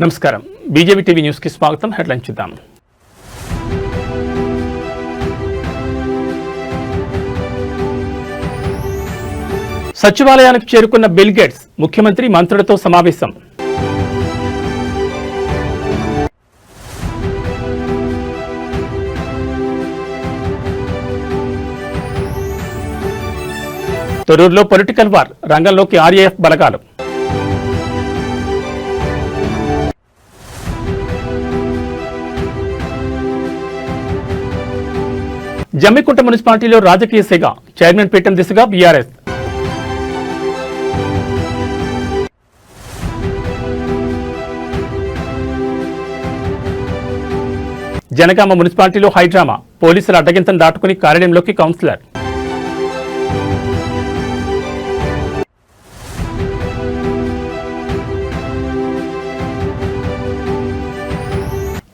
నమస్కారం BJP TV news కి స్వాగతం. హెడ్లైన్స్ చూద్దాం. సచివాలయానికి చేరుకున్న బిల్ గేట్స్ ముఖ్యమంత్రి మంత్రులతో సమావేశం. తొర్రూరులో పొలిటికల్ వార్, రంగంలోకి ఆర్ఏఎఫ్ బలగాలు. జమ్మికుంట మున్సిపాలిటీలో రాజకీయ సెగ, చైర్మన్ పీఠం దిశగా బీఆర్ఎస్. జనగామ మున్సిపాలిటీలో హైడ్రామా, పోలీసుల అడ్డగింతను దాటుకుని కార్యాలయంలోకి కౌన్సిలర్.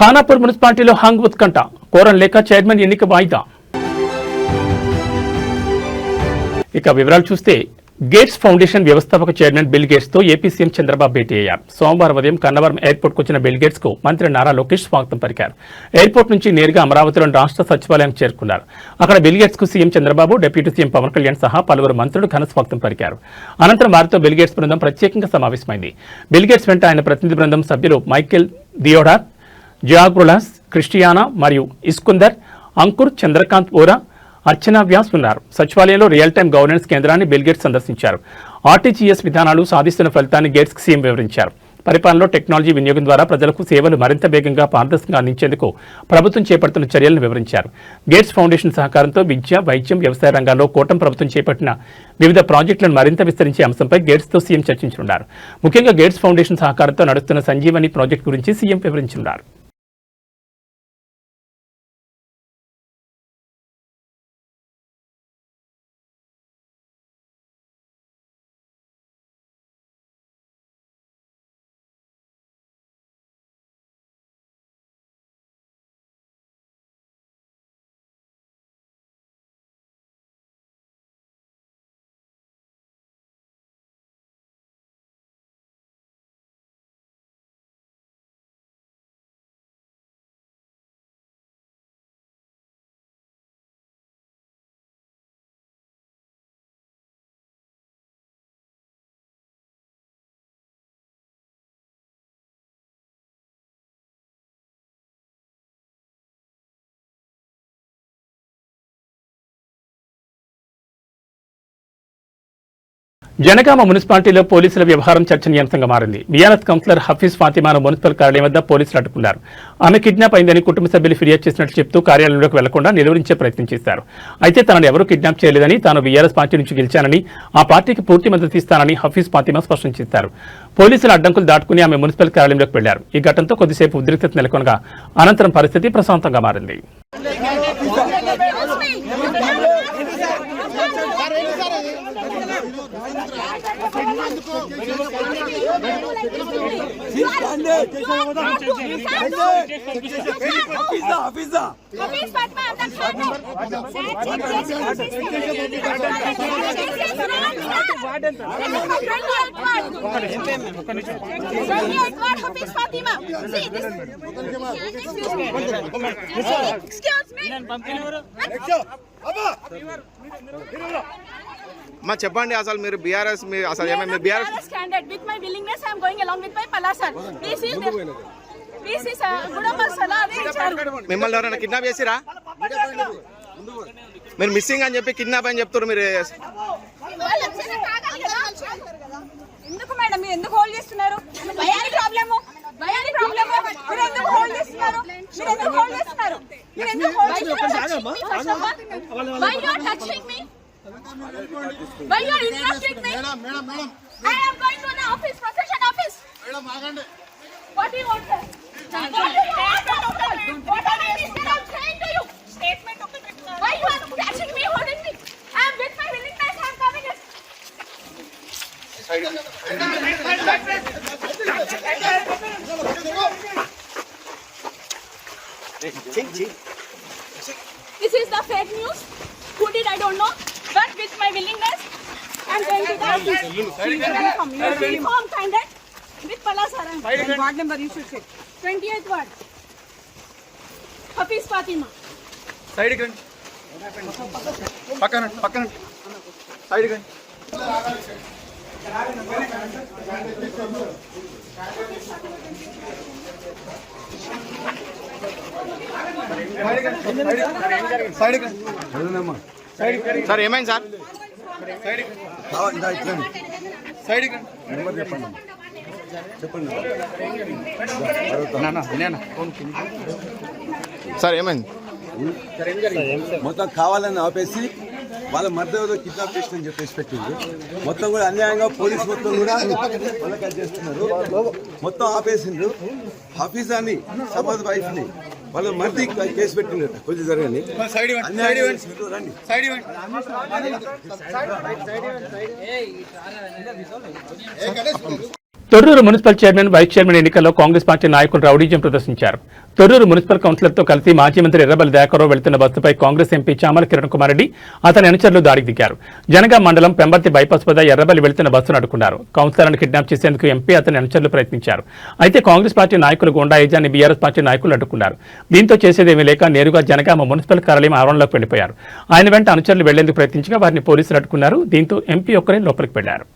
ఖానాపూర్ మున్సిపాలిటీలో హంగ్ ఉత్కంఠ, కోరం లేక చైర్మన్ ఎన్నిక వాయిదా. ఇక వివరాలు చూస్తే, గేట్స్ ఫౌండేషన్ వ్యవస్థాపక చైర్మన్ బిల్ గేట్స్ తో ఏపీ సీఎం చంద్రబాబు భేటీ అయ్యారు. సోమవారం ఉదయం కన్నవరం ఎయిర్పోర్ట్ వచ్చిన బిల్ గేట్స్ కు మంత్రి నారా లోకేష్ స్వాగతం పలికారు. ఎయిర్పోర్ట్ నుంచి నేరుగా అమరావతిలోని రాష్ట్ర సచివాలయానికి చేరుకున్నారు. అక్కడ బిల్ గేట్స్ కు CM Chandrababu, deputy CM Pawan Kalyan సహా పలువురు మంత్రులు ఘన స్వాగతం పలికారు. అనంతరం వారితో బిల్ గేట్స్ బృందం ప్రత్యేకంగా సమావేశమైంది. బిల్ గేట్స్ వెంట ఆయన ప్రతినిధి బృందం సభ్యులు మైకేల్ దియోడార్, జియాగ్రులాస్, క్రిస్టియానా మరియు ఇస్కుందర్, అంకుర్, చంద్రకాంత్ ఓరా, అర్చనా వ్యాస్ ఉన్నారు. సచివాలయంలో రియల్ టైమ్ గవర్నెన్స్ కేంద్రాన్ని బిల్ గేట్స్ సందర్శించారు. ఆర్టీజీఎస్ విధానాలు సాధిస్తున్న ఫలితాన్ని గేట్స్ సీఎం వివరించారు. పరిపాలనలో టెక్నాలజీ వినియోగం ద్వారా ప్రజలకు సేవలు మరింత వేగంగా పారదర్శకంగా అందించేందుకు ప్రభుత్వం చేపడుతున్న చర్యలను వివరించారు. గేట్స్ ఫౌండేషన్ సహకారంతో విద్య, వైద్యం, వ్యవసాయ రంగాల్లో కూటమి ప్రభుత్వం చేపట్టిన వివిధ ప్రాజెక్టులను మరింత విస్తరించే అంశంపై గేట్స్తో సీఎం చర్చించనున్నారు. ముఖ్యంగా గేట్స్ ఫౌండేషన్ సహకారంతో నడుస్తున్న సంజీవని ప్రాజెక్టు గురించి సీఎం వివరించనున్నారు. జనగామ మున్సిపాలిటీలో పోలీసుల వ్యవహారం చర్చనీయాంశంగా మారింది. బీఆర్ఎస్ కౌన్సిలర్ హఫీజ్ ఫాతిమాను మున్సిపల్ కార్యాలయం వద్ద పోలీసులు అడ్డుకున్నారు. ఆమె కిడ్నాప్ అయిందని కుటుంబ సభ్యులు ఫిర్యాదు చేసినట్లు చెప్తూ కార్యాలయంలోకి వెళ్లకుండా నిలువరించే ప్రయత్నం చేశారు. అయితే తనను ఎవరూ కిడ్నాప్ చేయలేదని, తాను బీఆర్ఎస్ పార్టీ నుంచి గెలిచానని, ఆ పార్టీకి పూర్తి మద్దతు ఇస్తానని హఫీజ్ ఫాతిమా స్పష్టం చేశారు. పోలీసుల అడ్డంకులు దాటుకుని ఆమె మున్సిపల్ కార్యాలయంలోకి వెళ్లారు. ఈ ఘటనతో కొద్దిసేపు ఉద్రిక్తత నెలకొనగా అనంతరం పరిస్థితి ప్రశాంతంగా మారింది. మా చెప్పండి, అసలు మీరు బీఆర్ఎస్ అసలు ఏమైనా BRS candidate with my willingness I am going along with my Palla sir. Please good అమ్మ సలా అది ఇచ్చారు. మిమ్మల్ని ఎవరైనా కిడ్నాప్ చేసిరా? మీరు మిస్సింగ్ అని చెప్పి కిడ్నాప్ అని చెప్తారు. మీరు ఎందుకు మేడం, మీరు ఎందుకు హోల్డ్ చేస్తున్నారు? భయాని ప్రాబ్లము, భయాని ప్రాబ్లము. మీరు ఎందుకు హోల్డ్ చేస్తున్నారు? మీరు ఎందుకు హోల్డ్ చేస్తున్నారు? మీరు ఎందుకు హోల్డ్ చేస్తున్నారు? Why you are touching me? Why you are interrupting me? Madam. I am going to the office, procession office. Madam, agande. What do you want, sir? What are you saying to you? Statement of the criminal. Why you are touching me, holding me? I am with my willingness. I am coming. This is the fake news. Who did I don't know. But with my willingness, I am going to the office. Uniform candidate with Palasara. Ward number you should say. 28th ward. Hafiz Fatima. Side gun. Pakkan. Side gun. Side gun. Sir ఏమైంది sir? Side gun. Sir ఏమైంది? మొత్తం కావాలని ఆపేసి వాళ్ళ మధ్య kidnap చేసిందని చెప్పేసి పెట్టింది. మొత్తం కూడా అన్యాయంగా పోలీసు మొత్తం కూడా వాళ్ళకి చేస్తున్నారు. మొత్తం ఆపేసిండ్రు. హఫీజ్ అని సమాజ్ వైఫ్ ని వాళ్ళ మధ్య కేసు పెట్టిండ్రు. కొంచెం జరగని Thorrur municipal chairman vice chairman ఎన్నికల్లో కాంగ్రెస్ పార్టీ నాయకులు రౌడీజం ప్రదర్శించారు. తొర్రూరు మున్సిపల్ కౌన్సిలర్తో కలిసి మాజీ మంత్రి ఎర్రబెల్లి దయాకర్రావు వెళ్తున్న బస్సుపై కాంగ్రెస్ ఎంపీ చామల కిరణ్ కుమార్ రెడ్డి అతని అనుచరులు దాడికి దిగారు. జనగాం మండలం పెంబర్తి బైపాస్ వద్ద ఎర్రబెల్లి వెళ్తున్న బస్సును అడ్డుకున్నారు. కౌన్సిలర్ను కిడ్నాప్ చేసేందుకు ఎంపీ అతని అనుచరులు ప్రయత్నించారు. అయితే కాంగ్రెస్ పార్టీ నాయకులు గుండాయిజాన్ని బీఆర్ఎస్ పార్టీ నాయకులు అడ్డుకున్నారు. దీంతో చేసేదేమీ లేక నేరుగా జనగామ మున్సిపల్ కార్యాలయం ఆవరణలోకి వెళ్లిపోయారు. ఆయన వెంట అనుచరులు వెళ్లేందుకు ప్రయత్నించగా వారిని పోలీసులు అడ్డుకున్నారు. దీంతో ఎంపీ ఒక్కరే లోపలికి వెళ్లారు.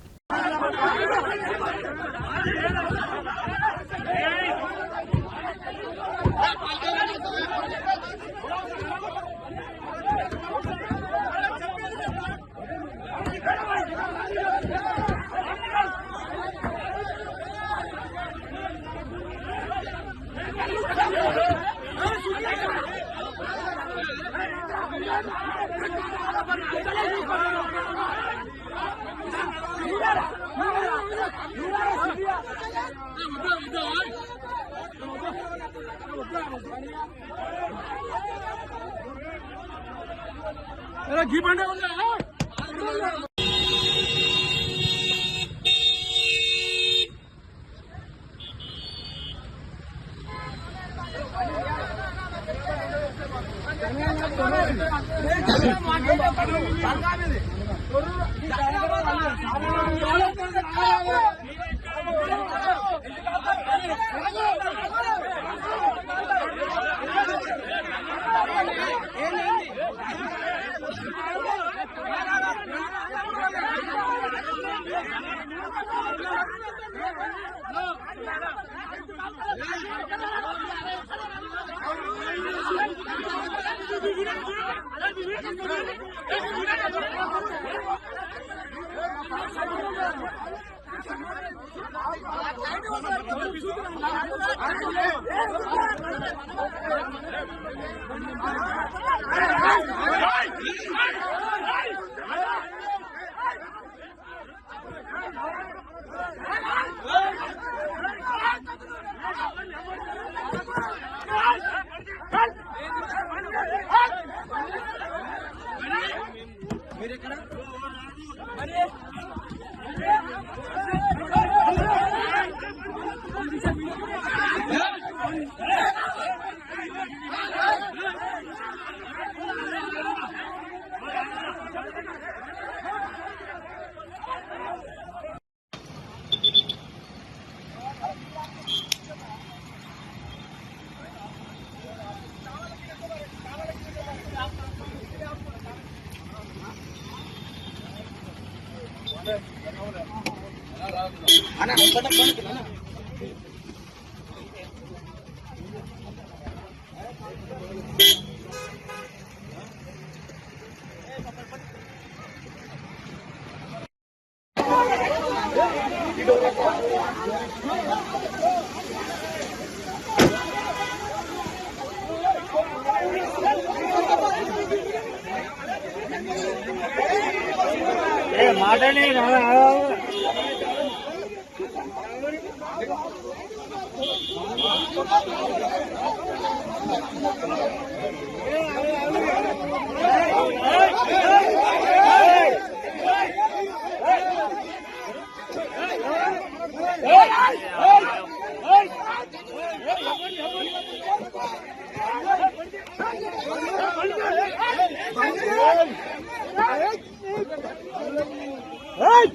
Hey!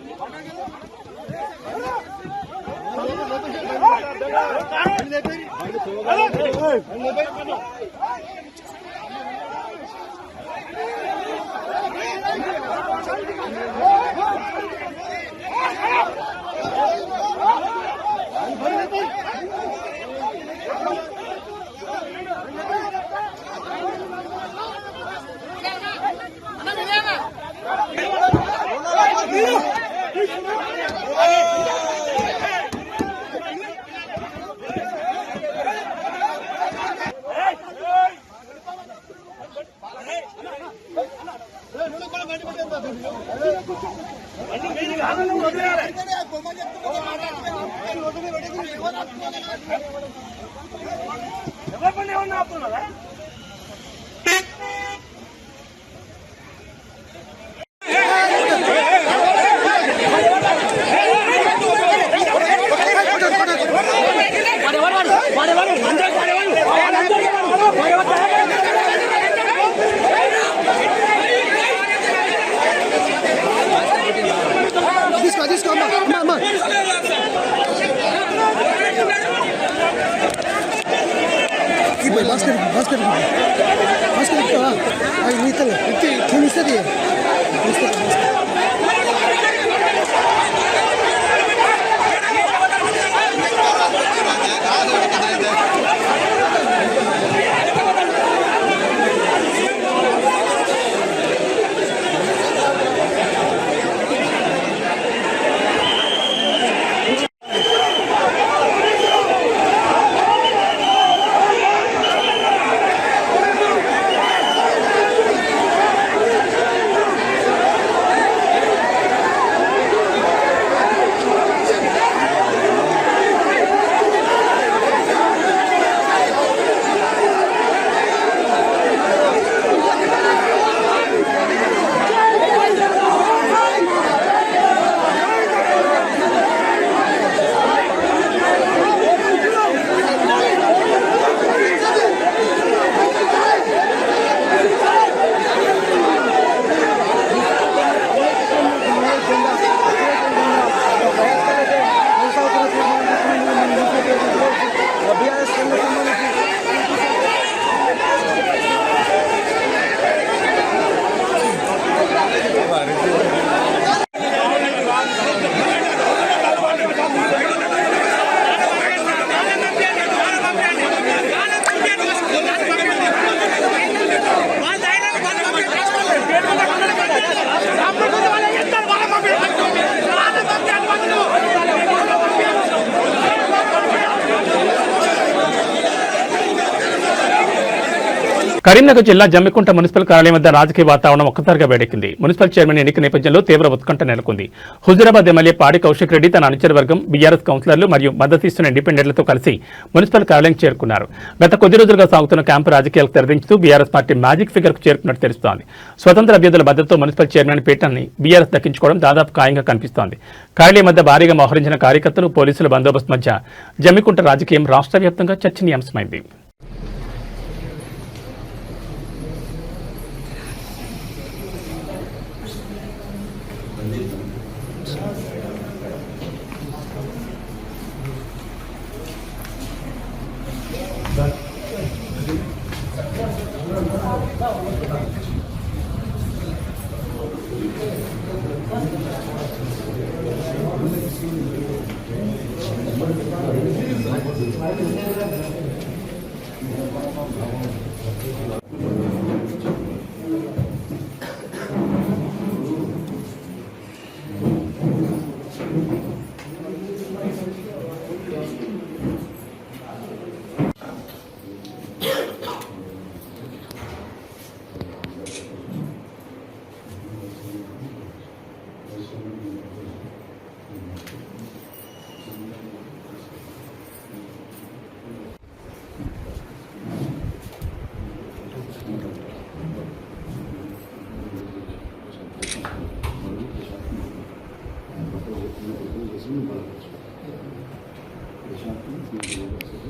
కరీంనగర్ జిల్లా జమ్మికుంట మున్సిపల్ కార్యాలయం వద్ద రాజకీయ వాతావరణం ఒక్కసారిగా వేడెక్కింది. మున్సిపల్ చైర్మన్ ఎన్నిక నేపథ్యంలో తీవ్ర ఉత్కంఠ నెలకొంది. హుజూరాబాద్ ఎమ్మెల్యే పాడి కౌశిక్ రెడ్డి తన అనుచర వర్గం, బీఆర్ఎస్ కౌన్సిలర్లు మరియు మద్దతిస్తున్న ఇండిపెండెంట్లతో కలిసి మున్సిపల్ కార్యాలయం చేరుకున్నారు. గత కొద్ది రోజులుగా సాగుతున్న క్యాంపు రాజకీయాలకు తెరదించుతూ బీఆర్ఎస్ పార్టీ మ్యాజిక్ ఫిగర్ కు చేరుకున్నట్టు తెలుస్తోంది. స్వతంత్ర అభ్యర్థుల మద్దతుతో మున్సిపల్ చైర్మన్ పీఠాన్ని బీఆర్ఎస్ దక్కించుకోవడం దాదాపు ఖాయంగా కనిపిస్తోంది. కార్యాలయం వద్ద భారీగా మోహరించిన కార్యకర్తలు, పోలీసుల బందోబస్తు మధ్య జమ్మికుంట రాజకీయం రాష్ట్ర వ్యాప్తంగా చర్చనీయాంశమైంది.